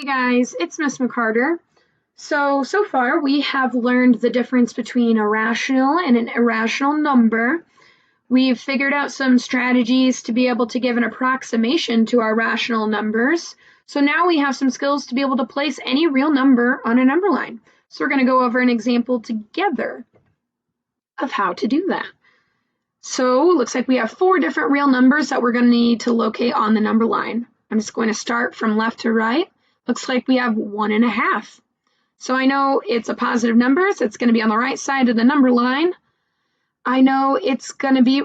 Guys, it's Miss McCarter. So far we have learned the difference between a rational and an irrational number. We've figured out some strategies to be able to give an approximation to our rational numbers. So now we have some skills to be able to place any real number on a number line. So we're going to go over an example together of how to do that. So it looks like we have 4 different real numbers that we're going to need to locate on the number line. I'm just going to start from left to right. Looks like we have 1.5. So I know it's a positive number, so it's going to be on the right side of the number line. I know it's going to be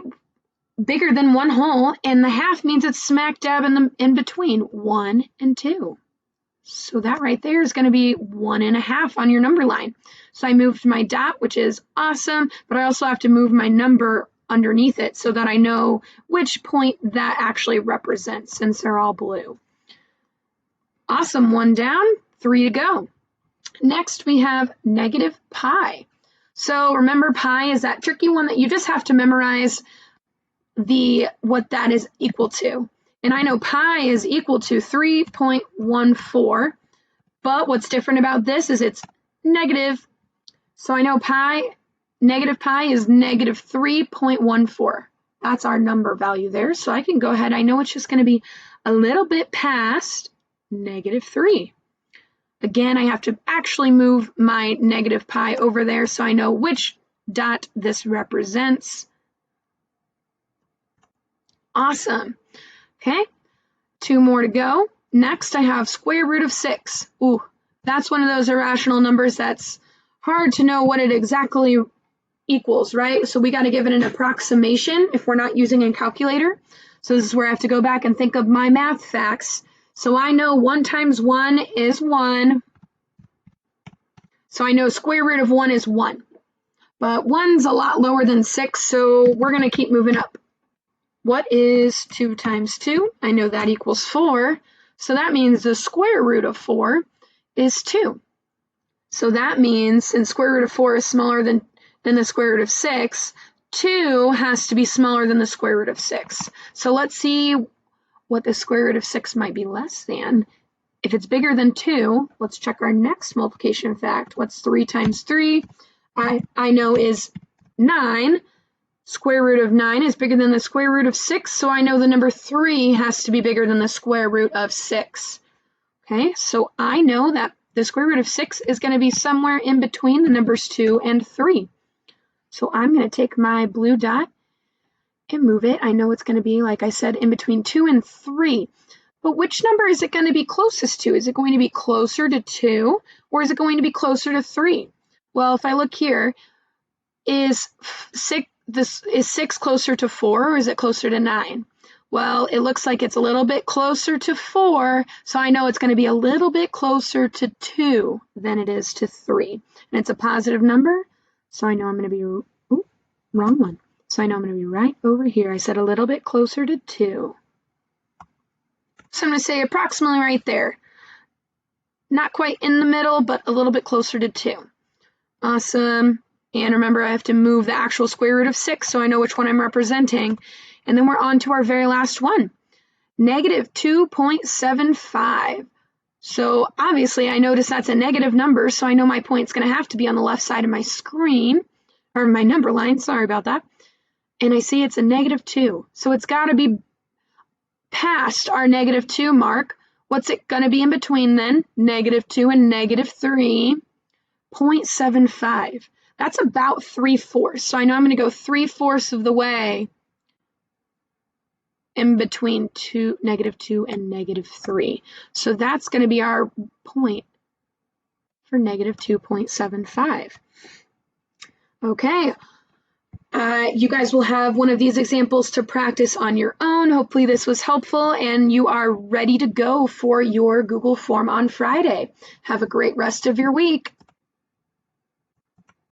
bigger than 1 whole, and the half means it's smack dab in between 1 and 2. So that right there is going to be 1.5 on your number line. So I moved my dot, which is awesome, but I also have to move my number underneath it so that I know which point that actually represents, since they're all blue. Awesome, 1 down, 3 to go. Next we have negative pi. So remember, pi is that tricky one that you just have to memorize what that is equal to. And I know pi is equal to 3.14, but what's different about this is it's negative. So I know negative pi is negative 3.14. That's our number value there. So I can go ahead, I know it's just going to be a little bit past negative 3. Again, I have to actually move my negative pi over there so I know which dot this represents. Awesome. Okay, 2 more to go. Next, I have square root of 6. Ooh, that's one of those irrational numbers that's hard to know what it exactly equals, right? So we got to give it an approximation if we're not using a calculator. So this is where I have to go back and think of my math facts. So I know 1 times 1 is 1. So I know square root of 1 is 1. But 1's a lot lower than 6, so we're going to keep moving up. What is 2 times 2? I know that equals 4. So that means the square root of 4 is 2. So that means since square root of 4 is smaller than the square root of 6, 2 has to be smaller than the square root of 6. So let's see what the square root of 6 might be less than. If it's bigger than 2, let's check our next multiplication fact. What's 3 times 3? I know is 9. Square root of 9 is bigger than the square root of 6, so I know the number 3 has to be bigger than the square root of 6. Okay, so I know that the square root of 6 is going to be somewhere in between the numbers 2 and 3. So I'm going to take my blue dot and move it. I know it's going to be, like I said, in between 2 and 3. But which number is it going to be closest to? Is it going to be closer to 2, or is it going to be closer to 3? Well, if I look here, is 6 closer to 4, or is it closer to 9? Well, it looks like it's a little bit closer to 4, so I know it's going to be a little bit closer to 2 than it is to 3. And it's a positive number, so I know I'm going to be, wrong one. So I know I'm going to be right over here. I said a little bit closer to 2. So I'm going to say approximately right there. Not quite in the middle, but a little bit closer to 2. Awesome. And remember, I have to move the actual square root of 6 so I know which one I'm representing. And then we're on to our very last one, negative 2.75. So obviously I notice that's a negative number, so I know my point's going to have to be on the left side of my screen, or my number line, sorry about that. And I see it's a negative 2. So it's got to be past our negative 2 mark. What's it going to be in between then? Negative 2 and negative 3.75. That's about 3/4. So I know I'm going to go 3/4 of the way in between negative 2 and negative 3. So that's going to be our point for negative 2.75. Okay. You guys will have one of these examples to practice on your own. Hopefully this was helpful and you are ready to go for your Google form on Friday. Have a great rest of your week.